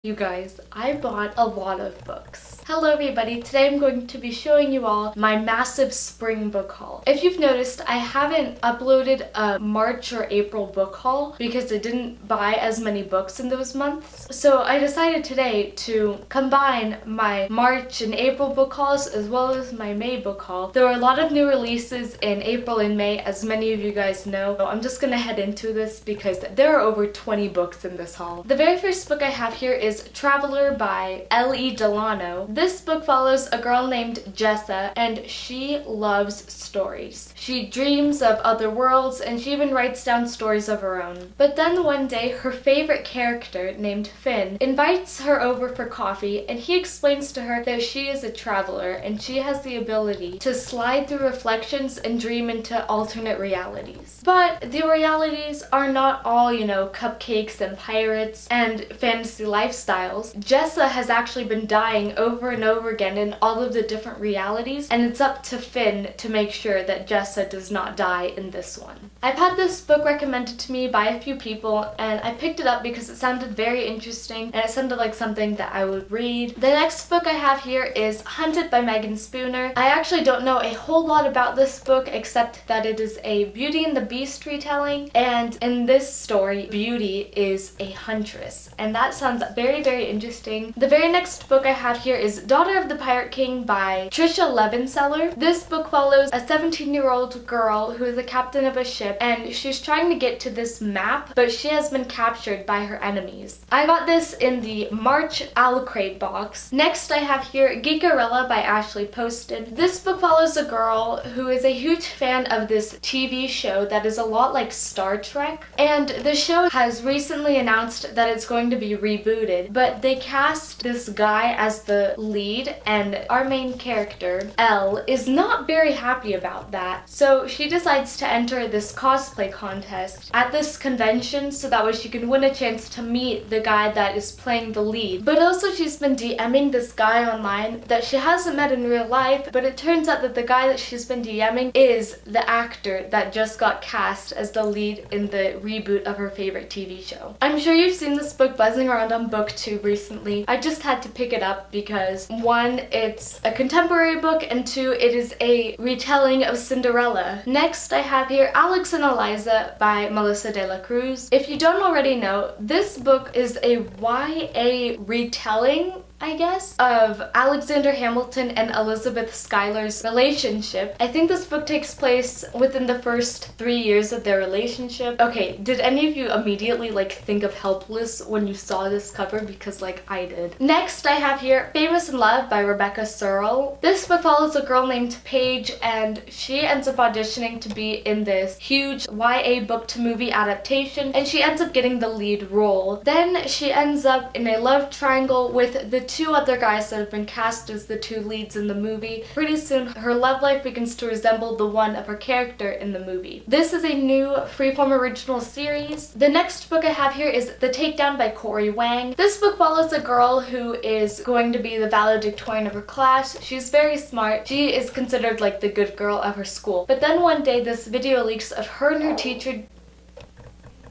You guys, I bought a lot of books. Hello everybody, today I'm going to be showing you all my massive spring book haul. If you've noticed, I haven't uploaded a March or April book haul because I didn't buy as many books in those months. So I decided today to combine my March and April book hauls as well as my May book haul. There are a lot of new releases in April and May, as many of you guys know. So I'm just gonna head into this because there are over 20 books in this haul. The very first book I have here is Traveler by L.E. Delano. This book follows a girl named Jessa, and she loves stories. She dreams of other worlds, and she even writes down stories of her own. But then one day, her favorite character, named Finn, invites her over for coffee, and he explains to her that she is a traveler, and she has the ability to slide through reflections and dream into alternate realities. But the realities are not all, cupcakes and pirates and fantasy lifestyles. Jessa has actually been dying over and over again in all of the different realities, and it's up to Finn to make sure that Jessa does not die in this one. I've had this book recommended to me by a few people, and I picked it up because it sounded very interesting and it sounded like something that I would read. The next book I have here is Hunted by Megan Spooner. I actually don't know a whole lot about this book except that it is a Beauty and the Beast retelling, and in this story, Beauty is a huntress, and that sounds very interesting. The very next book I have here is Daughter of the Pirate King by Trisha Levenseller. This book follows a 17-year-old girl who is a captain of a ship, and she's trying to get to this map, but she has been captured by her enemies. I got this in the March Owl Crate box. Next I have here Giggorilla by Ashley Posted. This book follows a girl who is a huge fan of this TV show that is a lot like Star Trek, and the show has recently announced that it's going to be rebooted, but they cast this guy as the lead, and our main character, Elle, is not very happy about that. So she decides to enter this cosplay contest at this convention so that way she can win a chance to meet the guy that is playing the lead. But also she's been DMing this guy online that she hasn't met in real life, but it turns out that the guy that she's been DMing is the actor that just got cast as the lead in the reboot of her favorite TV show. I'm sure you've seen this book buzzing around on BookTube recently. I just had to pick it up because one, it's a contemporary book, and two, it is a retelling of Cinderella. Next I have here Alex and Eliza by Melissa de la Cruz. If you don't already know, this book is a YA retelling, I guess, of Alexander Hamilton and Elizabeth Schuyler's relationship. I think this book takes place within the first 3 years of their relationship. Okay, did any of you immediately think of Helpless when you saw this cover? Because I did. Next I have here Famous in Love by Rebecca Searle. This book follows a girl named Paige, and she ends up auditioning to be in this huge YA book to movie adaptation, and she ends up getting the lead role. Then she ends up in a love triangle with the two other guys that have been cast as the two leads in the movie. Pretty soon, her love life begins to resemble the one of her character in the movie. This is a new freeform original series. The next book I have here is The Takedown by Corey Wang. This book follows a girl who is going to be the valedictorian of her class. She's very smart. She is considered the good girl of her school. But then one day, this video leaks of her and her teacher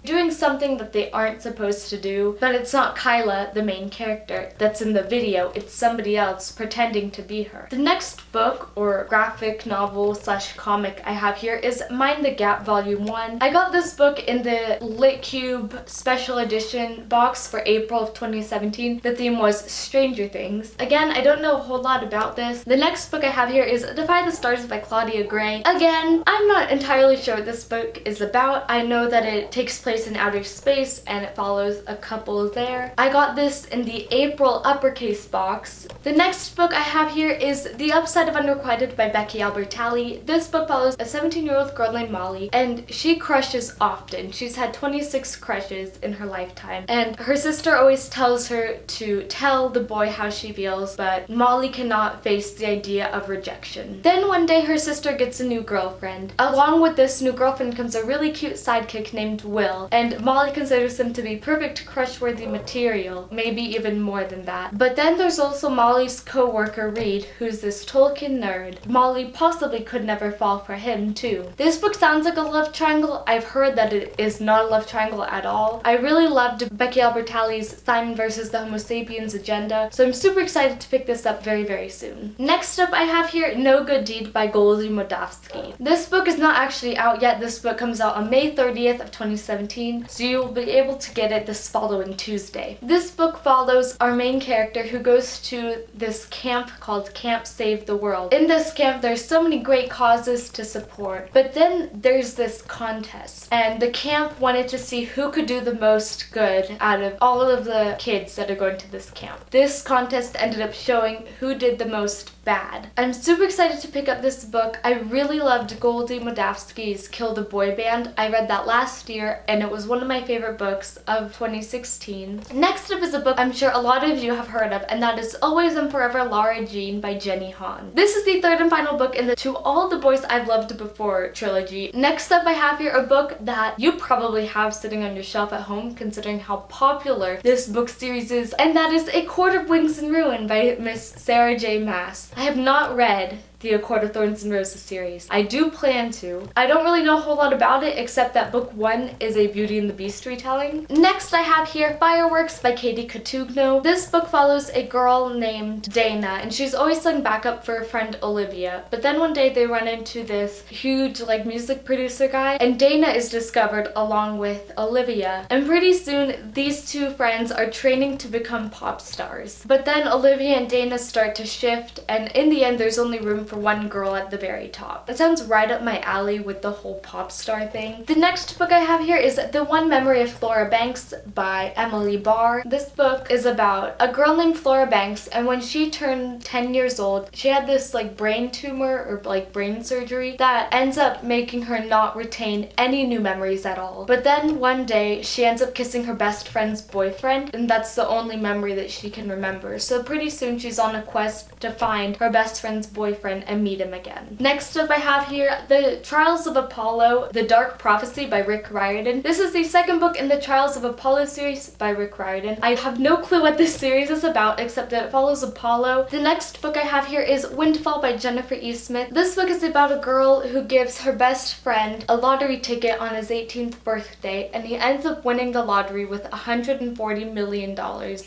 doing something that they aren't supposed to do, but it's not Kyla, the main character, that's in the video. It's somebody else pretending to be her. The next book, or graphic novel / comic I have here is Mind the Gap Volume 1. I got this book in the Lit Cube special edition box for April of 2017. The theme was Stranger Things. Again, I don't know a whole lot about this. The next book I have here is Defy the Stars by Claudia Gray. Again, I'm not entirely sure what this book is about. I know that it takes place in outer space and it follows a couple there. I got this in the April uppercase box. The next book I have here is The Upside of Unrequited by Becky Albertalli. This book follows a 17-year-old girl named Molly, and she crushes often. She's had 26 crushes in her lifetime, and her sister always tells her to tell the boy how she feels, but Molly cannot face the idea of rejection. Then one day her sister gets a new girlfriend. Along with this new girlfriend comes a really cute sidekick named Will, and Molly considers him to be perfect crush-worthy material, maybe even more than that. But then there's also Molly's co-worker Reed, who's this Tolkien nerd. Molly possibly could never fall for him too. This book sounds like a love triangle. I've heard that it is not a love triangle at all. I really loved Becky Albertalli's Simon versus the Homo Sapiens agenda, so I'm super excited to pick this up very, very soon. Next up I have here No Good Deed by Goldie Modafsky. This book is not actually out yet. This book comes out on May 30th of 2017, so you will be able to get it this following Tuesday. This book follows our main character who goes to this camp called Camp Save the World. In this camp there's so many great causes to support, but then there's this contest, and the camp wanted to see who could do the most good out of all of the kids that are going to this camp. This contest ended up showing who did the most bad. I'm super excited to pick up this book. I really loved Goldie Modafsky's Kill the Boy Band. I read that last year and it was one of my favorite books of 2016. Next up is a book I'm sure a lot of you have heard of, and that is Always and Forever Lara Jean by Jenny Han. This is the third and final book in the To All the Boys I've Loved Before trilogy. Next up I have here a book that you probably have sitting on your shelf at home considering how popular this book series is, and that is A Court of Wings and Ruin by Miss Sarah J. Maas. I have not read the A Court of Thorns and Roses series. I do plan to. I don't really know a whole lot about it except that book 1 is a Beauty and the Beast retelling. Next I have here Fireworks by Katie Cotugno. This book follows a girl named Dana, and she's always sung backup for her friend Olivia. But then one day they run into this huge music producer guy, and Dana is discovered along with Olivia. And pretty soon these two friends are training to become pop stars. But then Olivia and Dana start to shift, and in the end there's only room for one girl at the very top. That sounds right up my alley with the whole pop star thing. The next book I have here is The One Memory of Flora Banks by Emily Barr. This book is about a girl named Flora Banks, and when she turned 10 years old, she had this brain tumor or brain surgery that ends up making her not retain any new memories at all. But then one day she ends up kissing her best friend's boyfriend, and that's the only memory that she can remember. So pretty soon she's on a quest to find her best friend's boyfriend and meet him again. Next up I have here The Trials of Apollo, The Dark Prophecy by Rick Riordan. This is the second book in the Trials of Apollo series by Rick Riordan. I have no clue what this series is about except that it follows Apollo. The next book I have here is Windfall by Jennifer E. Smith. This book is about a girl who gives her best friend a lottery ticket on his 18th birthday, and he ends up winning the lottery with $140 million,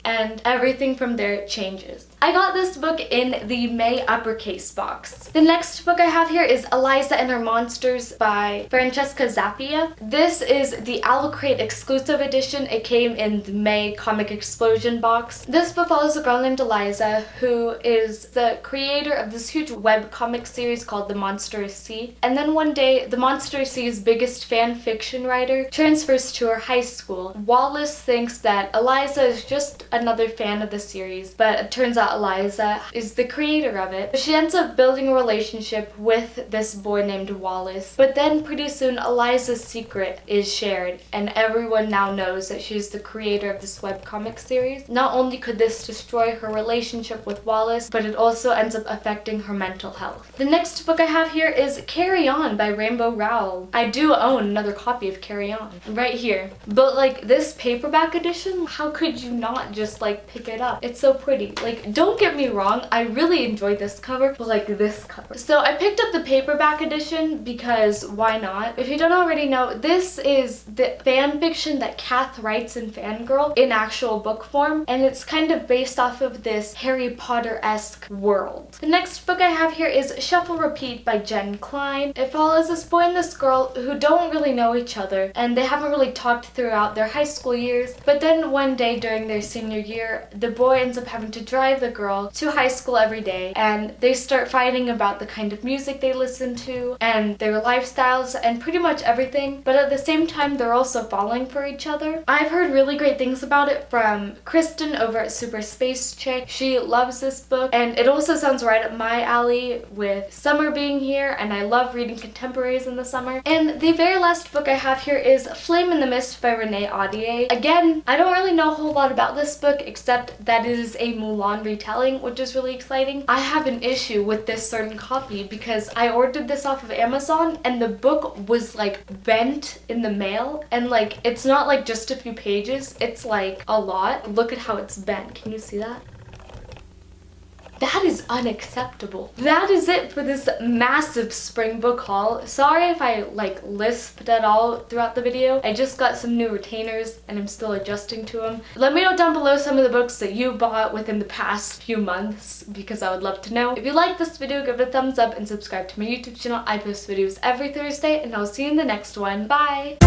and everything from there changes. I got this book in the May uppercase box. The next book I have here is Eliza and Her Monsters by Francesca Zappia. This is the Owl Crate exclusive edition. It came in the May Comic Explosion box. This book follows a girl named Eliza who is the creator of this huge webcomic series called The Monstrous Sea. And then one day, the Monstrous Sea's biggest fan fiction writer transfers to her high school. Wallace thinks that Eliza is just another fan of the series, but it turns out Eliza is the creator of it. She ends up building a relationship with this boy named Wallace, but then pretty soon Eliza's secret is shared, and everyone now knows that she's the creator of this webcomic series. Not only could this destroy her relationship with Wallace, but it also ends up affecting her mental health. The next book I have here is Carry On by Rainbow Rowell. I do own another copy of Carry On right here, but this paperback edition, how could you not just pick it up? It's so pretty. Don't get me wrong, I really enjoyed this cover, but this cover. So I picked up the paperback edition because why not? If you don't already know, this is the fan fiction that Kath writes in Fangirl in actual book form, and it's kind of based off of this Harry Potter-esque world. The next book I have here is Shuffle Repeat by Jen Klein. It follows this boy and this girl who don't really know each other, and they haven't really talked throughout their high school years, but then one day during their senior year, the boy ends up having to drive the girl to high school every day, and they start fighting about the kind of music they listen to and their lifestyles and pretty much everything, but at the same time they're also falling for each other. I've heard really great things about it from Kristen over at Super Space Chick. She loves this book, and it also sounds right up my alley with summer being here, and I love reading contemporaries in the summer. And the very last book I have here is Flame in the Mist by Renee Audier. Again, I don't really know a whole lot about this book except that it is a Mulan retelling, which is really exciting. I have an issue with this certain copy because I ordered this off of Amazon and the book was like bent in the mail, and like it's not like just a few pages, it's like a lot. Look at how it's bent. Can you see that? That is unacceptable. That is it for this massive spring book haul. Sorry if I like lisped at all throughout the video. I just got some new retainers and I'm still adjusting to them. Let me know down below some of the books that you bought within the past few months because I would love to know. If you like this video, give it a thumbs up and subscribe to my YouTube channel. I post videos every Thursday and I'll see you in the next one. Bye!